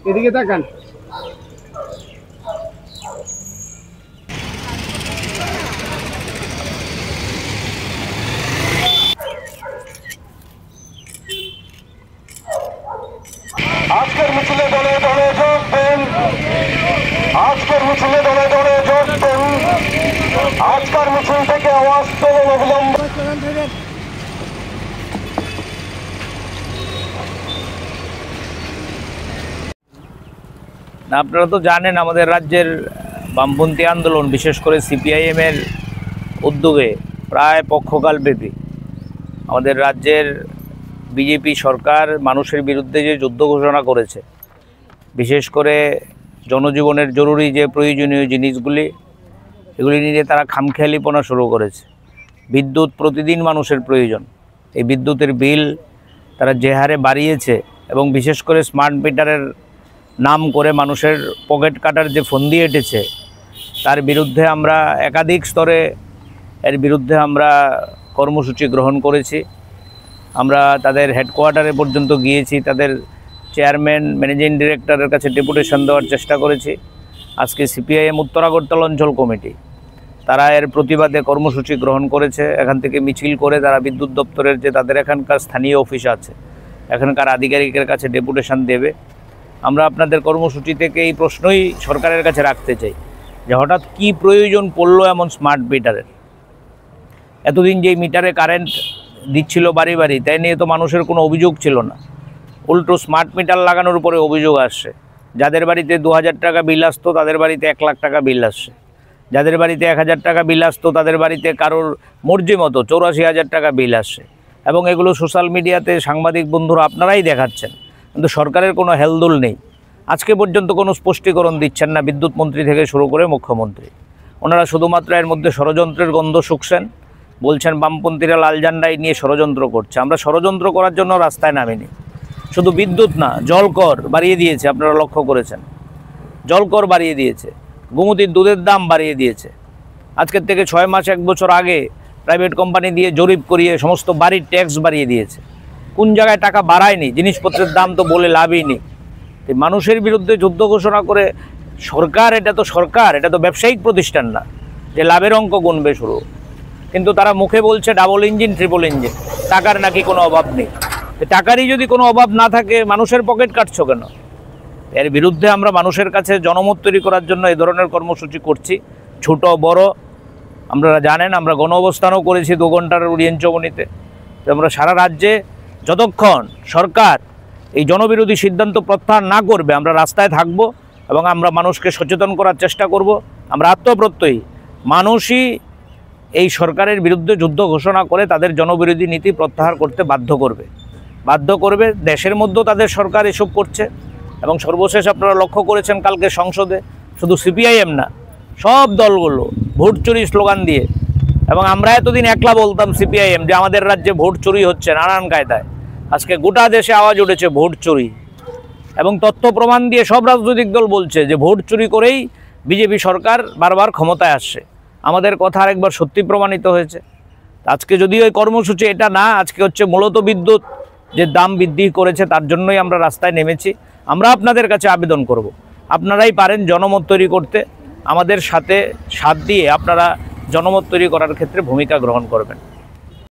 এদিকে তাকান। আজকের মিছিলে দলে দলে যোগ দেন, আজকের মিছিলে দলে দলে যোগ দেন, আজকের মিছিল থেকে আওয়াজ তোলেন অবিলম্বে। আপনারা তো জানেন আমাদের রাজ্যের বামপন্থী আন্দোলন বিশেষ করে সিপিআইএমের উদ্যোগে প্রায় পক্ষকালব্যাপী আমাদের রাজ্যের বিজেপি সরকার মানুষের বিরুদ্ধে যে যুদ্ধ ঘোষণা করেছে, বিশেষ করে জনজীবনের জরুরি যে প্রয়োজনীয় জিনিসগুলি এগুলি নিয়ে তারা খামখেয়ালিপনা শুরু করেছে। বিদ্যুৎ প্রতিদিন মানুষের প্রয়োজন, এই বিদ্যুতের বিল তারা যে হারে বাড়িয়েছে এবং বিশেষ করে স্মার্ট মিটারের নাম করে মানুষের পকেট কাটার যে ফন্দি এঁটেছে তার বিরুদ্ধে আমরা একাধিক স্তরে এর বিরুদ্ধে আমরা কর্মসূচি গ্রহণ করেছি। আমরা তাদের হেডকোয়ার্টারে পর্যন্ত গিয়েছি, তাদের চেয়ারম্যান ম্যানেজিং ডিরেক্টরের কাছে ডেপুটেশন দেওয়ার চেষ্টা করেছি। আজকে সিপিআইএম উত্তর আগরতলা অঞ্চল কমিটি তারা এর প্রতিবাদে কর্মসূচি গ্রহণ করেছে। এখান থেকে মিছিল করে তারা বিদ্যুৎ দপ্তরের যে তাদের এখানকার স্থানীয় অফিস আছে এখানকার আধিকারিকের কাছে ডেপুটেশন দেবে। আমরা আপনাদের কর্মসূচি থেকে এই প্রশ্নই সরকারের কাছে রাখতে চাই যে হঠাৎ কি প্রয়োজন পড়লো এমন স্মার্ট মিটারের। এতদিন যেই মিটারে কারেন্ট দিচ্ছিল বাড়ি বাড়ি তাই নিয়ে তো মানুষের কোনো অভিযোগ ছিল না, উল্টো স্মার্ট মিটার লাগানোর উপরে অভিযোগ আসছে। যাদের বাড়িতে 2000 টাকা বিল আসতো তাদের বাড়িতে 1 লাখ টাকা বিল আসছে, যাদের বাড়িতে 1000 টাকা বিল আসতো তাদের বাড়িতে কারোর মর্জি মতো 84,000 টাকা বিল আসছে। এবং এগুলো সোশ্যাল মিডিয়াতে সাংবাদিক বন্ধুরা আপনারাই দেখাচ্ছেন, কিন্তু সরকারের কোনো হেলদোল নেই। আজকে পর্যন্ত কোনো স্পষ্টীকরণ দিচ্ছেন না বিদ্যুৎ মন্ত্রী থেকে শুরু করে মুখ্যমন্ত্রী। ওনারা শুধুমাত্র এর মধ্যে ষড়যন্ত্রের গন্ধ শুকছেন, বলছেন বামপন্থীরা লাল ঝান্ডাই নিয়ে ষড়যন্ত্র করছে। আমরা ষড়যন্ত্র করার জন্য রাস্তায় নামিনি। শুধু বিদ্যুৎ না, জলকর বাড়িয়ে দিয়েছে, আপনারা লক্ষ্য করেছেন, জলকর বাড়িয়ে দিয়েছে, গোমতীর দুধের দাম বাড়িয়ে দিয়েছে। আজকের থেকে 6 মাস 1 বছর আগে প্রাইভেট কোম্পানি দিয়ে জরিপ করিয়ে সমস্ত বাড়ির ট্যাক্স বাড়িয়ে দিয়েছে। কোন জায়গায় টাকা বাড়ায়নি? জিনিসপত্রের দাম তো বলে লাভই নেই। মানুষের বিরুদ্ধে যুদ্ধ ঘোষণা করে সরকার, এটা তো সরকার, এটা তো ব্যবসায়িক প্রতিষ্ঠান না যে লাভের অঙ্ক গুনবে শুরু। কিন্তু তারা মুখে বলছে ডাবল ইঞ্জিন ট্রিপল ইঞ্জিন, টাকার নাকি কোনো অভাব নেই। টাকারই যদি কোনো অভাব না থাকে মানুষের পকেট কাটছো কেন? এর বিরুদ্ধে আমরা মানুষের কাছে জনমত তৈরি করার জন্য এই ধরনের কর্মসূচি করছি, ছোট বড়। আপনারা জানেন আমরা গণ অবস্থানও করেছি 2 ঘন্টার ওরিয়েন্ট চৌমনিতে। আমরা সারা রাজ্যে যতক্ষণ সরকার এই জনবিরোধী সিদ্ধান্ত প্রত্যাহার না করবে আমরা রাস্তায় থাকব এবং আমরা মানুষকে সচেতন করার চেষ্টা করব। আমরা আত্মপ্রত্যয়ী মানুষই এই সরকারের বিরুদ্ধে যুদ্ধ ঘোষণা করে তাদের জনবিরোধী নীতি প্রত্যাহার করতে বাধ্য করবে। দেশের মধ্যেও তাদের সরকার এসব করছে। এবং সর্বশেষ আপনারা লক্ষ্য করেছেন কালকে সংসদে শুধু সিপিআইএম না, সব দলগুলো ভোট চুরি স্লোগান দিয়ে, এবং আমরা এতদিন একলা বলতাম সিপিআইএম যে আমাদের রাজ্যে ভোট চুরি হচ্ছে নানান কায়দায়। আজকে গোটা দেশে আওয়াজ উঠেছে ভোট চুরি, এবং তথ্য প্রমাণ দিয়ে সব রাজনৈতিক দল বলছে যে ভোট চুরি করেই বিজেপি সরকার বারবার ক্ষমতায় আসছে। আমাদের কথা আরেকবার সত্যি প্রমাণিত হয়েছে। আজকে যদিও এই কর্মসূচি এটা না, আজকে হচ্ছে মূলত বিদ্যুৎ যে দাম বৃদ্ধি করেছে তার জন্যই আমরা রাস্তায় নেমেছি। আমরা আপনাদের কাছে আবেদন করব, আপনারাই পারেন জনমত তৈরি করতে, আমাদের সাথে সাথ দিয়ে আপনারা জনমত তৈরি করার ক্ষেত্রে ভূমিকা গ্রহণ করবেন।